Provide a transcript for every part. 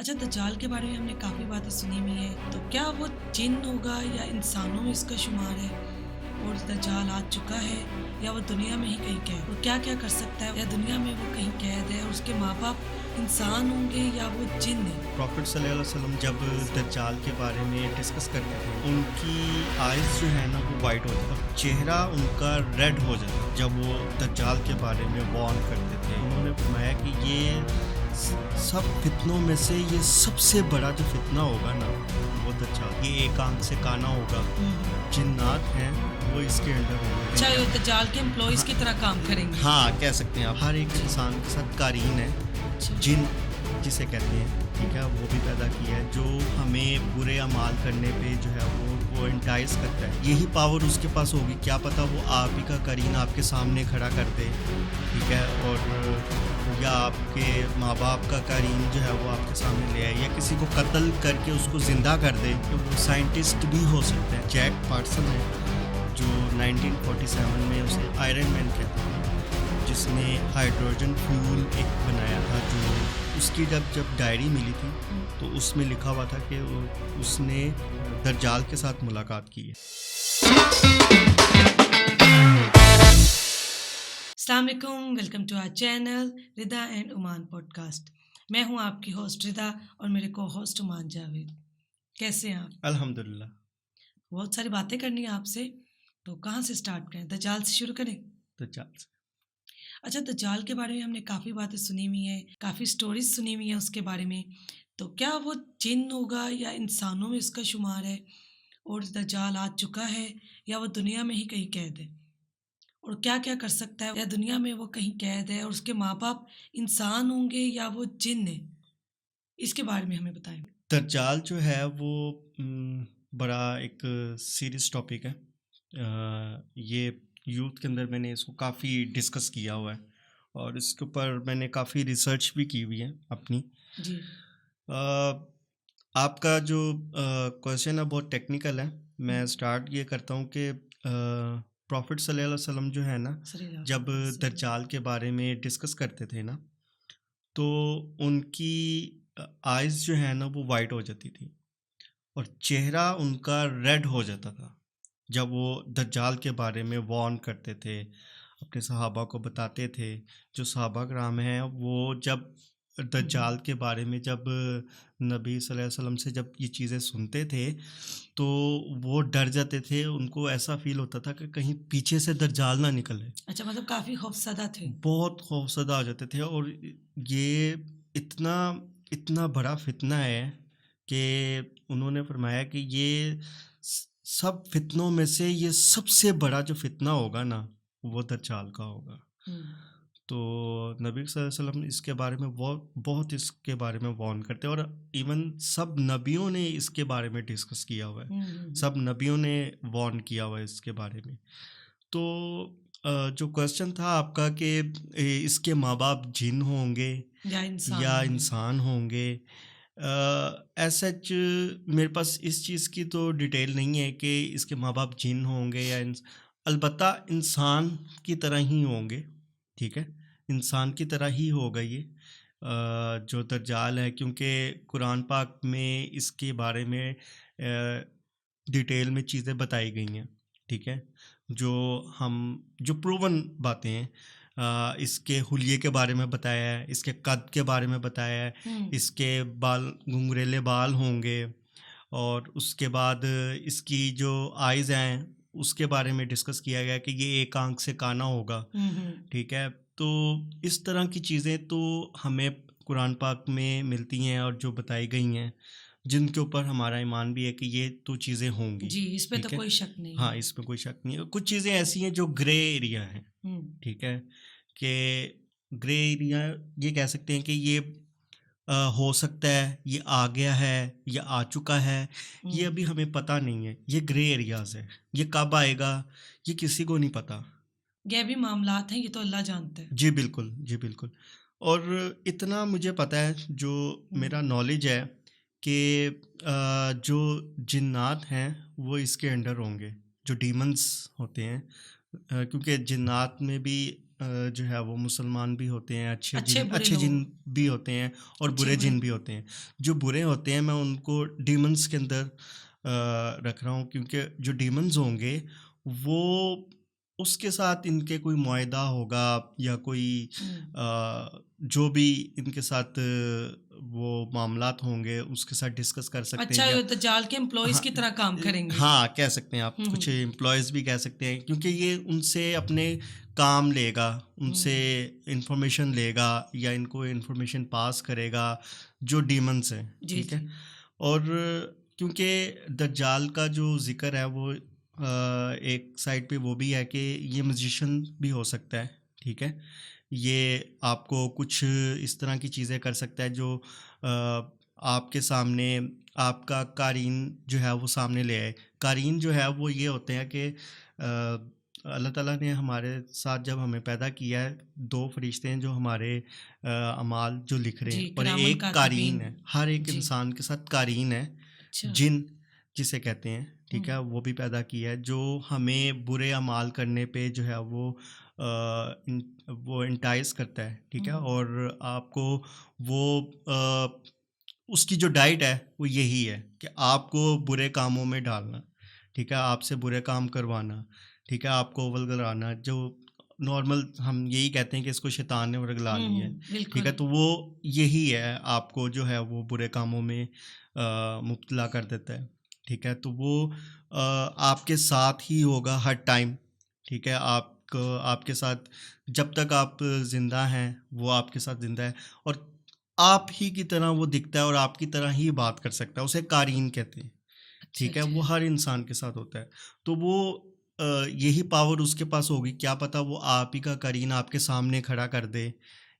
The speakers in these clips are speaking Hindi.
अच्छा, दज्जाल के बारे में हमने काफ़ी बातें सुनी हुई हैं, तो क्या वो जिन होगा या इंसानों में इसका शुमार है? और दज्जाल आ चुका है या वो दुनिया में ही कहीं कैद? वो क्या-क्या कर सकता है? या दुनिया में वो कहीं कैद है और उसके माँ-बाप इंसान होंगे या वो जिन है? प्रॉफिट सल्लल्लाहु अलैहि वसल्लम जब दज्जाल के बारे में डिस्कस करते थे, उनकी आइज़ जो है ना वो वाइट हो जाता और चेहरा उनका रेड हो जाता जब वो दज्जाल के बारे में वार्न करते थे। उन्होंने फरमाया कि ये सब फितनों में से ये सबसे बड़ा जो फितना होगा ना वो दज्जाल, ये एक आंख से काना होगा, जिन्नात हैं वो इसके अंडर होंगे। अच्छा, ये दज्जाल के एम्प्लॉइज़ की तरह काम करेंगे? हाँ, कह सकते हैं आप। हर एक इंसान के साथ कारीन है, अच्छा। जिन जिसे कहते हैं, ठीक है, वो भी पैदा किया है जो हमें बुरे अमाल करने पे जो है वो एंटाइज करता है। यही पावर उसके पास होगी, क्या पता वो आप ही का करीन आपके सामने खड़ा कर दे, ठीक है, और या आपके माँ बाप का करीन जो है वो आपके सामने ले आए या किसी को कत्ल करके उसको ज़िंदा कर दे। तो वो साइंटिस्ट भी हो सकते हैं। जैक पार्सन है जो 1947 में उसे आयरन मैन कहते हैं, जिसने हाइड्रोजन फ्यूल एक बनाया था। जो उसकी जब डायरी मिली थी तो उसमें लिखा हुआ था कि उसने दज्जाल के साथ मुलाकात की है। अस्सलाम वालेकुम, welcome to our channel Rida and Uman podcast. मैं हूं आपकी होस्ट रिदा और मेरे को होस्ट उमान जावेद। कैसे हैं आप? अल्हम्दुलिल्लाह। बहुत सारी बातें करनी है आपसे, तो कहाँ से स्टार्ट करें? दज्जाल से शुरू करें? दज्जाल से। अच्छा, दज्जाल के बारे में हमने काफ़ी बातें सुनी हुई हैं, काफ़ी स्टोरीज सुनी हुई हैं उसके बारे में। तो क्या वो जिन होगा या इंसानों में इसका शुमार है? और दज्जाल आ चुका है या वो दुनिया में ही कहीं कैद है? और क्या-क्या कर सकता है? या दुनिया में वो कहीं कैद है और उसके माँ-बाप इंसान होंगे या वो जिन है? इसके बारे में हमें बताएँ। दज्जाल जो है वो बड़ा एक सीरियस टॉपिक है। ये यूथ के अंदर मैंने इसको काफ़ी डिस्कस किया हुआ है और इसके ऊपर मैंने काफ़ी रिसर्च भी की हुई है अपनी। जी। अ, आपका जो क्वेश्चन है बहुत टेक्निकल है। मैं हुँ, स्टार्ट ये करता हूँ कि प्रॉफिट सल्लल्लाहु अलैहि वसल्लम जो है ना, सल्लल्लाहु जब अलैहि वसल्लम। दज्जाल के बारे में डिस्कस करते थे ना, तो उनकी आइज़ जो है ना वो वाइट हो जाती थी और चेहरा उनका रेड हो जाता था जब वो दज्जाल के बारे में वार्न करते थे, अपने सहाबा को बताते थे। जो सहाबा कराम हैं वो जब हुँ, हुँ। दज्जाल के बारे में जब नबी सल्लल्लाहु अलैहि वसल्लम से जब ये चीज़ें सुनते थे तो वो डर जाते थे। उनको ऐसा फ़ील होता था कि कहीं पीछे से दज्जाल ना निकले। अच्छा, मतलब काफ़ी खौफ़ज़दा थे। बहुत खौफ़ज़दा हो जाते थे और ये इतना इतना बड़ा फ़ितना है कि उन्होंने फरमाया कि ये सब फितनों में से ये सबसे बड़ा जो फितना होगा ना वो दज्जाल का होगा। हुँ, तो नबी सल्लल्लाहु अलैहि वसल्लम इसके बारे में बहुत बहुत इसके बारे में वार्न करते हैं और इवन सब नबियों ने इसके बारे में डिस्कस किया हुआ है। हुँ, हुँ, हुँ। सब नबियों ने वार्न किया हुआ है इसके बारे में। तो जो क्वेश्चन था आपका कि इसके माँ बाप जिन होंगे या इंसान या होंगे। इंसान होंगे, एज सच मेरे पास इस चीज़ की तो डिटेल नहीं है कि इसके माँ बाप जिन होंगे या अलबत्ता इंसान की तरह ही होंगे, ठीक है, इंसान की तरह ही होगा ये जो दज्जाल है, क्योंकि कुरान पाक में इसके बारे में डिटेल में चीज़ें बताई गई हैं, ठीक है, जो हम जो प्रूवन बातें हैं। इसके हुलिये के बारे में बताया है, इसके कद के बारे में बताया है, हुँ, इसके बाल घुंघरेले बाल होंगे और उसके बाद इसकी जो आइज़ हैं उसके बारे में डिस्कस किया गया कि ये एक आंख से काना होगा, हुँ, हुँ। ठीक है। तो इस तरह की चीज़ें तो हमें कुरान पाक में मिलती हैं और जो बताई गई हैं, जिनके ऊपर हमारा ईमान भी है कि ये तो चीज़ें होंगी, जी, इस पे तो ठीक है। कोई शक नहीं हाँ, है। इसमें कोई शक नहीं है। कुछ चीज़ें ऐसी हैं जो ग्रे एरिया हैं, हुँ, ठीक है, कि ग्रे एरिया ये कह सकते हैं कि ये हो सकता है, ये आ गया है, ये आ चुका है, ये हुँ। अभी हमें पता नहीं है। ये ग्रे एरियाज़ हैं। ये कब आएगा, ये किसी को नहीं पता। गैबी मामलात हैं, ये तो अल्लाह जानता है। जी, बिल्कुल। जी, बिल्कुल। और इतना मुझे पता है, जो हुँ, मेरा नॉलेज है कि जो जिन्नात हैं, वो इसके अंडर होंगे। जो डीमन्स होते हैं, क्योंकि जिन्नात में भी जो है वो मुसलमान भी होते हैं, अच्छे बुरे अच्छे जिन लोग, भी होते हैं और अच्छे बुरे बुरे। जिन भी होते हैं। जो बुरे होते हैं मैं उनको डीमंस के अंदर रख रहा हूँ, क्योंकि जो डीमंस होंगे वो उसके साथ इनके कोई मुआहदा होगा या कोई हुँ। जो भी इनके साथ वो मामलात होंगे उसके साथ डिस्कस कर सकते हैं अच्छा, या दज्जाल के एम्प्लॉइज़ हाँ, की तरह काम करेंगे। हाँ, कह सकते हैं आप, हुँ, कुछ हुँ। एम्प्लॉइज़ भी कह सकते हैं, क्योंकि ये उनसे अपने काम लेगा, उनसे हुँ। इन्फॉर्मेशन लेगा या इनको इन्फॉर्मेशन पास करेगा, जो डीमन्स हैं, जी, ठीक है? जी। और क्योंकि दज्जाल का जो ज़िक्र है वो एक साइड पे वो भी है कि ये मैजिशियन भी हो सकता है, ठीक है? ये आपको कुछ इस तरह की चीज़ें कर सकता है जो आपके सामने आपका कारीन जो है वो सामने ले आए। कारीन जो है वो ये होते हैं कि अल्लाह ताला ने हमारे साथ जब हमें पैदा किया है, 2 फरिश्ते हैं जो हमारे अमाल जो लिख रहे जी, हैं और किरामन एक कारीन कातिबीन। है। हर एक जी। इंसान के साथ कारीन है, अच्छा। जिन जिसे कहते हैं, हुँ। ठीक है? वो भी पैदा किया है जो हमें बुरे अमाल करने पे जो है वो एंटाइज़ करता है, ठीक है? हुँ। और आपको वो उसकी जो डाइट है वो यही है कि आपको बुरे कामों में डालना, ठीक है? आपसे बुरे काम करवाना, ठीक है? आपको वल्गलाना, जो नॉर्मल हम यही कहते हैं कि इसको शैतान ने वरगला हुँ, लिया है, हुँ। ठीक है? बिल्कुल। तो वो यही है, आपको जो है वो बुरे कामों में मुब्तला कर देता है, ठीक है? तो वो आपके साथ ही होगा हर टाइम, ठीक है? आपके साथ जब तक आप ज़िंदा हैं, वो आपके साथ ज़िंदा है और आप ही की तरह वो दिखता है और आपकी तरह ही बात कर सकता है, उसे कारीन कहते हैं, अच्छा, ठीक है? वो अच्छा। हर इंसान के साथ होता है। तो वो यही पावर उसके पास होगी, क्या पता वो आप ही का करीन आपके सामने खड़ा कर दे,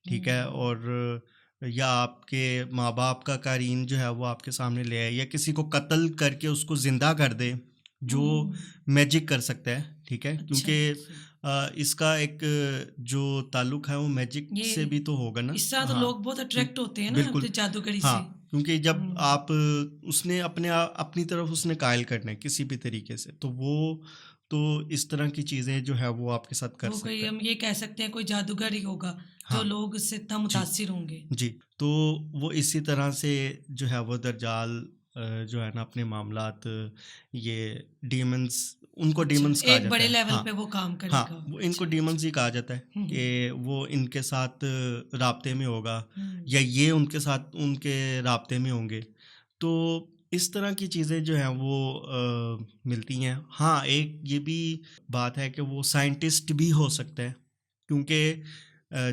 ठीक है? हुँ। और या आपके माँ-बाप का करीन जो है वो आपके सामने ले आए या किसी को कत्ल करके उसको ज़िंदा कर दे, जो हुँ। मैजिक कर सकता है, ठीक है? अच्छा, क्योंकि अच्छा। इसका एक जो ताल्लुक है वो मैजिक ये से भी तो होगा ना? इससे तो हाँ, लोग बहुत क्यों अट्रैक्ट होते हैं ना, बिल्कुल। तो जादूगरी हाँ, से। क्योंकि जब हुँ। आप उसने अपनी तरफ उसने कायल करना है किसी भी तरीके से, तो इस तरह की चीज़ें जो है वो आपके साथ कर तो कोई सकता है। हम ये कह सकते हैं कोई जादूगर ही होगा, जो हाँ, लोग इससे इतना जी, मुतासिर होंगे। जी। तो वो इसी तरह से जो है वो दज्जाल जो है ना अपने मामलात ये डीमन्स उनको अच्छा, डीमन्स कहा एक जाता बड़े है। लेवल हाँ, पे वो काम करेगा। हाँ, वो इनको अच्छा, डीमन्स अच्छा। ही कहा जाता है हुँ, हुँ। कि वो इनके साथ राब्ते में होगा हुँ। या ये उनके साथ उनके राब्ते में होंगे। तो इस तरह की चीज़ें जो हैं वो मिलती हैं। हाँ, एक ये भी बात है कि वो साइंटिस्ट भी हो सकता है, क्योंकि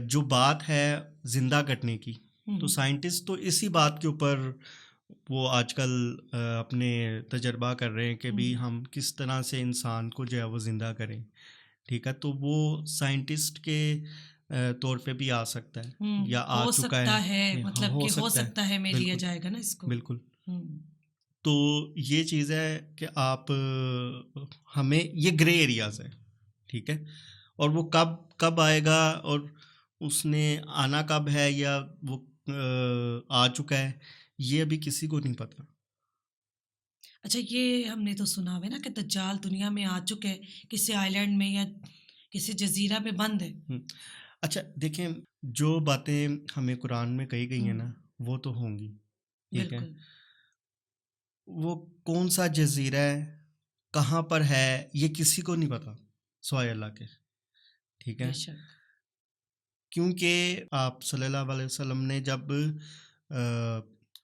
जो बात है ज़िंदा करने की, हुँ, तो हुँ। साइंटिस्ट तो इसी बात के ऊपर वो आजकल अपने तजर्बा कर रहे हैं कि हुँ। भी हम किस तरह से इंसान को जो है वो ज़िंदा करें, ठीक है? तो वो साइंटिस्ट के तौर पे भी आ सकता है या आ हो चुका है। सकता है, हाँ, मतलब हो कि हो सकता है। सकता है में लिया बिल्कुल, जाएगा ना इसको। बिल्कुल। हुँ। तो ये चीज़ है कि आप हमें ये ग्रे एरियाज़ है, ठीक है? और वो कब कब आएगा और उसने आना कब है या वो आ चुका है, ये अभी किसी को नहीं पता। अच्छा, ये हमने तो सुना हुआ है ना कि दज्जाल दुनिया में आ चुके हैं, किसी आइलैंड में या किसी जज़ीरा पे बंद है। हुँ। अच्छा देखें, जो बातें हमें कुरान में कही गई हुँ। हैं ना, वो तो होंगी, ठीक है? बिल्कुल। वो कौन-सा जज़ीरा है, कहाँ पर है, ये किसी को नहीं पता, सिवाय अल्लाह के, ठीक है? बेशक। क्योंकि आप सल्लल्लाहु अलैहि वसल्लम ने जब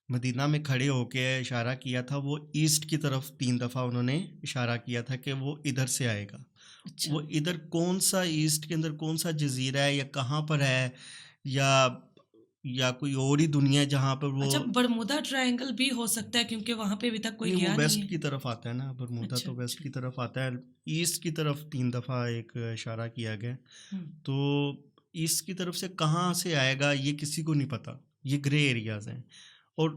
मदीना में खड़े होके इशारा किया था, वो ईस्ट की तरफ 3 दफ़ा उन्होंने इशारा किया था कि वो इधर से आएगा। अच्छा। वो इधर कौन-सा ईस्ट के अंदर कौन-सा जज़ीरा है या कहाँ पर है या कोई और ही दुनिया है जहाँ पर वो अच्छा, बरमूदा ट्रायंगल भी हो सकता है क्योंकि वहाँ पे अभी तक कोई नहीं, वो गया नहीं वेस्ट है। की तरफ आता है ना, बरमूदा अच्छा, तो वेस्ट अच्छा। की तरफ आता है। ईस्ट की तरफ 3 दफ़ा एक इशारा किया गया है। हुँ। तो ईस्ट की तरफ से कहाँ से आएगा ये किसी को नहीं पता, ये ग्रे एरियाज़ हैं। और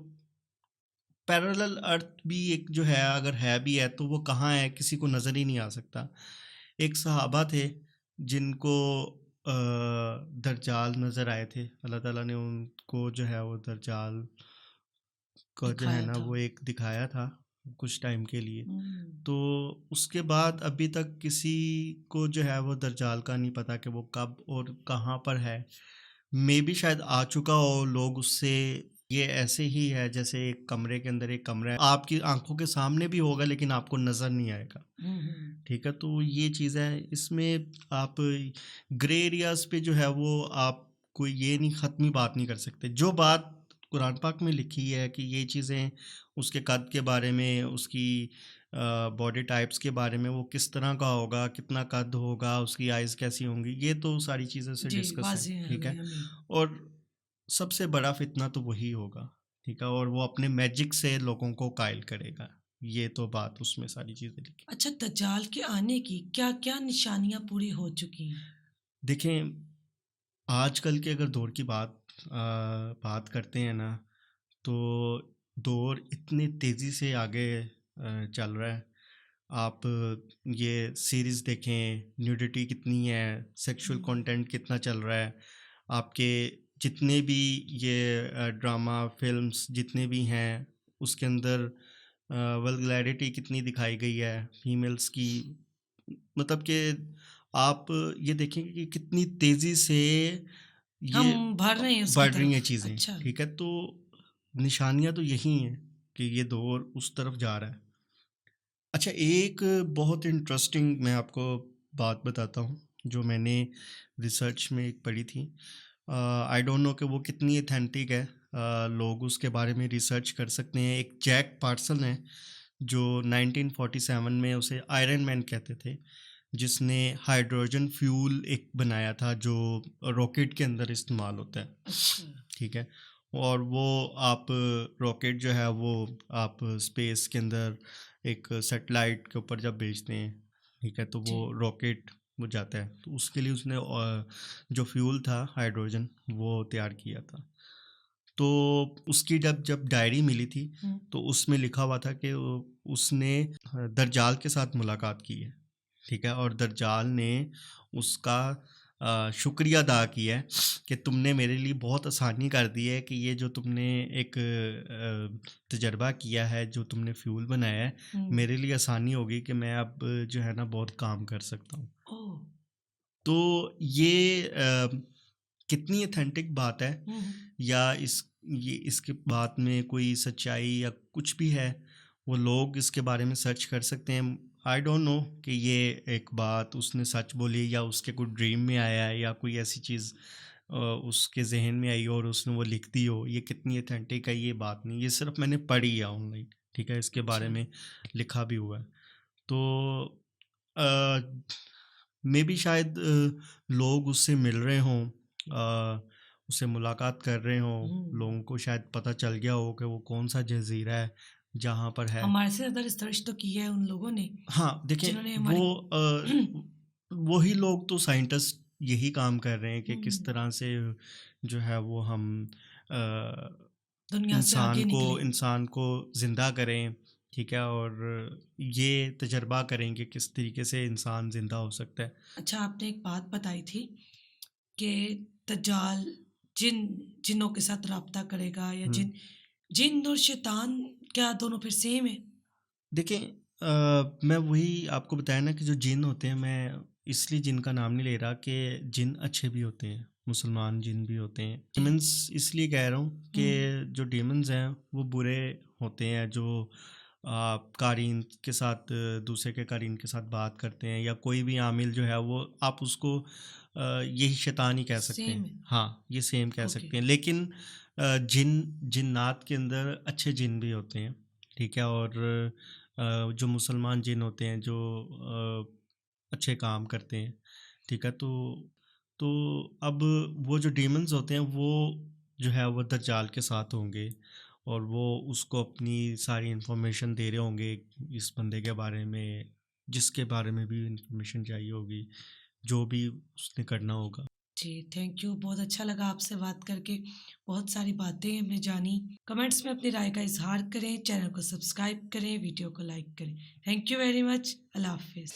पैरेलल अर्थ भी एक जो है, अगर है भी है तो वो कहाँ है किसी को नज़र ही नहीं आ सकता। एक सहाबा थे जिनको दज्जाल नज़र आए थे, अल्लाह ताला ने उनको जो है वो दज्जाल का जो है दिखाया ना था। वो एक दिखाया था, कुछ टाइम के लिए। हुँ। तो उसके बाद अभी तक किसी को जो है वो दज्जाल का नहीं पता कि वो कब और कहाँ पर है। मेबी शायद आ चुका हो, लोग उससे, ये ऐसे ही है जैसे एक कमरे के अंदर एक कमरा है, आपकी आँखों के सामने भी होगा लेकिन आपको नज़र नहीं आएगा। हुँ, हुँ। ठीक है, तो ये चीज़ है इसमें। आप ग्रे एरियाज़ पे जो है वो आप कोई ये नहीं, ख़त्मी बात नहीं कर सकते। जो बात कुरान पाक में लिखी है कि ये चीज़ें उसके कद के बारे में, उसकी बॉडी टाइप्स के बारे में, वो किस तरह का होगा, कितना कद होगा, उसकी आइज़ कैसी होंगी, ये तो सारी चीज़ें से जी, डिस्कस है, वाज़ेह है ठीक है? हमें। और सबसे बड़ा फितना तो वही होगा, ठीक है? और वो अपने मैजिक से लोगों को कायल करेगा। ये तो बात उसमें सारी चीज़ें लिखी। अच्छा, दज्जाल के आने की क्या-क्या निशानियाँ पूरी हो चुकी हैं? देखें, आजकल के अगर दौर की बात करते हैं ना, तो दौर इतनी तेज़ी से आगे चल रहा है। आप ये सीरीज़ देखें, न्यूडिटी कितनी है, सेक्सुअल हुँ। कंटेंट कितना चल रहा है। आपके जितने भी ये ड्रामा, फ़िल्म्स जितने भी हैं, उसके अंदर वल्गैरिटी कितनी दिखाई गई है फीमेल्स की। मतलब कि आप ये देखेंगे कि कितनी तेज़ी से ये हम बढ़ रहे हैं उसकी बढ़ रही हैं तरफ। चीज़ें, अच्छा। ठीक है? तो निशानियाँ तो यही हैं कि ये दौर उस तरफ जा रहा है। अच्छा, एक बहुत इंटरेस्टिंग मैं आपको बात बताता हूँ, जो मैंने रिसर्च में एक पढ़ी थी। आई डोंट नो कि वो कितनी ऑथेंटिक है। लोग उसके बारे में रिसर्च कर सकते हैं। एक जैक पार्सन है, जो 1947 में उसे आयरन मैन कहते थे, जिसने हाइड्रोजन फ्यूल एक बनाया था, जो रॉकेट के अंदर इस्तेमाल होता है, अच्छा। ठीक है? और वो आप रॉकेट जो है वो आप स्पेस के अंदर एक सैटेलाइट के ऊपर जब भेजते हैं, ठीक है, तो जी। वो रॉकेट वो जाता है, तो उसके लिए उसने जो फ्यूल था हाइड्रोजन वो तैयार किया था। तो उसकी जब जब डायरी मिली थी, हुँ। तो उसमें लिखा हुआ था कि उसने दज्जाल के साथ मुलाकात की है, ठीक है? और दज्जाल ने उसका शुक्रिया अदा किया है कि तुमने मेरे लिए बहुत आसानी कर दी है, कि ये जो तुमने एक तजर्बा किया है, जो तुमने फ्यूल बनाया है, हुँ। मेरे लिए आसानी होगी कि मैं अब जो है ना बहुत काम कर सकता हूँ। ओह! तो ये कितनी ऑथेंटिक बात है, हुँ, हुँ। या ये इसके बात में कोई सच्चाई या कुछ भी है, वो लोग इसके बारे में सर्च कर सकते हैं। आई डोंट नो कि ये एक बात उसने सच बोली, या उसके कोई ड्रीम में आया है, या कोई ऐसी चीज़ उसके जहन में आई हो और उसने वो लिख दी हो। ये कितनी ऑथेंटिक है ये बात नहीं, ये सिर्फ मैंने पढ़ी है ऑनलाइन, ठीक है? इसके बारे अच्छा। में लिखा भी हुआ है। तो मे बी शायद लोग उससे मिल रहे हों, उससे मुलाकात कर रहे हों, हुँ। लोगों को शायद पता चल गया हो कि वो कौन सा जजीरा है जहाँ पर है। हमारे से ज़्यादा रिसर्च तो की है उन लोगों ने, हाँ, देखें, जिन्होंने वो हमारी वही लोग तो साइंटिस्ट यही काम कर रहे हैं कि किस हुँ, तरह से जो है वो हम अ, दुनिया से आगे निकले। इंसान को ज़िंदा करें, ठीक है? और ये तजर्बा करें कि किस तरीके से इंसान ज़िंदा हो सकता है। अच्छा, आपने एक बात बताई थी कि दज्जाल जिन्नों के साथ राब्ता करेगा, या हुँ। जिन्न और शैतान क्या दोनों फिर सेम है? देखिए, मैं वही आपको बताया ना कि जो जिन होते हैं, मैं इसलिए जिन का नाम नहीं ले रहा कि जिन अच्छे भी होते हैं, मुसलमान जिन भी होते हैं। जी। डीमंस इसलिए कह रहा हूँ हुँ। कि जो डीमंस हैं वो बुरे होते हैं, जो क़ारीन के साथ दूसरे के क़ारीन के साथ बात करते हैं, या कोई भी आमिल जो है वो आप उसको यही शैतान ही कह सकते सेम हैं। है। हाँ, ये सेम कह ओके। सकते हैं, लेकिन जिन्नात के अंदर अच्छे जिन भी होते हैं, ठीक है? और जो मुसलमान जिन होते हैं, जो अच्छे काम करते हैं, ठीक है? तो अब वो जो डीमंस होते हैं वो जो है वो दज्जाल के साथ होंगे, और वो उसको अपनी सारी इन्फॉर्मेशन दे रहे होंगे इस बंदे के बारे में, जिसके बारे में भी इन्फॉर्मेशन चाहिए होगी, जो भी उसने करना होगा। जी, थैंक यू। बहुत अच्छा लगा आपसे बात करके। बहुत सारी बातें हमने जानी। कमेंट्स में अपनी राय का इज़हार करें, चैनल को सब्सक्राइब करें, वीडियो को लाइक करें। Thank you very much. अल्लाह हाफ़िज़।